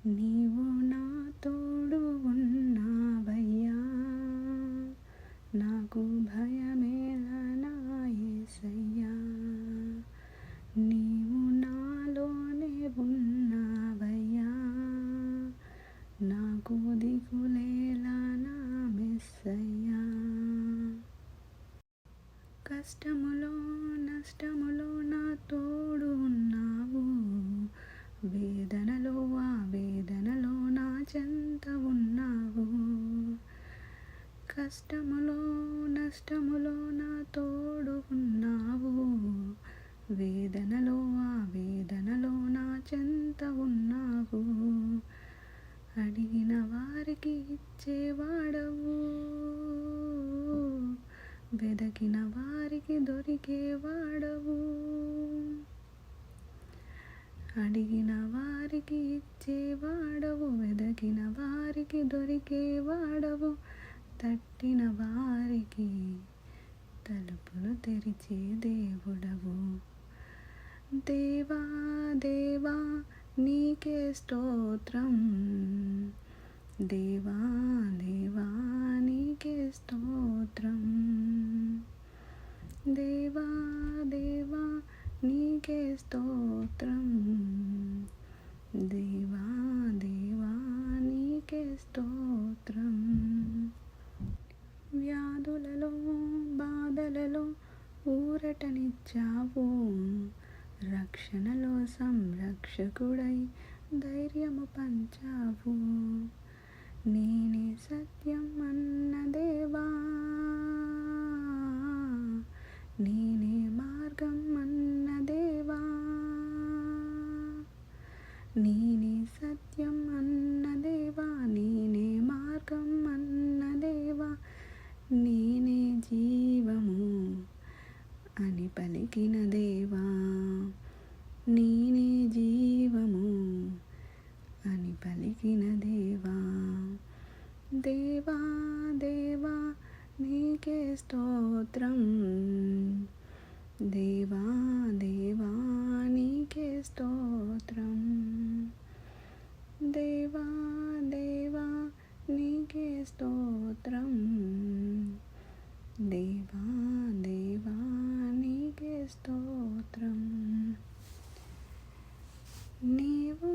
నీవు నా తోడు ఉన్నావయ్యా, నాకు భయమేలా నా యేసయ్యా. నీవు నాలోనే ఉన్నావయ్యా, నాకు దిగులేలా నా మెస్సయ్యా. కష్టములో నష్టములో నా తోడు ఉన్నావు, వేదనలో ఆ వేదనలో నా చెంత ఉన్నావు. కష్టములో నష్టములో నా తోడు ఉన్నావు, వేదనలో ఆ వేదనలో నా చెంత ఉన్నావు. అడిగిన వారికి ఇచ్చేవాడవు, వెదకిన వారికి దొరికేవాడవు. అడిగిన వారికి ఇచ్చేవాడవు, వెదకిన వారికి దొరికేవాడవు. తట్టిన వారికి తలుపులు తెరిచే దేవుడవు. దేవా దేవా నీకే స్తోత్రం, దేవా దేవా నీకే స్తోత్రం. దేవా దేవా నీకే స్తోత్రం, దేవా దేవా నీకే స్తోత్రం. వ్యాధులలో బాధలలో ఊరటనిచ్చావు, రక్షణలో సంరక్షకుడై ధైర్యము పంచావు. నేనే సత్యం అన్న దేవా, నేనే మార్గం అన్న దేవా, నేనే సత్యం అన్న దేవా, నేనే మార్గం అన్న దేవా. నేనే జీవము అని పలికిన దేవా, నేనే జీవము అని పలికిన దేవా. దేవా దేవా నీకే స్తోత్రం, దేవా దేవా నీకే స్తోత్రం. దేవా దేవా నీకే స్తోత్రం, దేవా దేవా నీకే స్తోత్రం. నీవు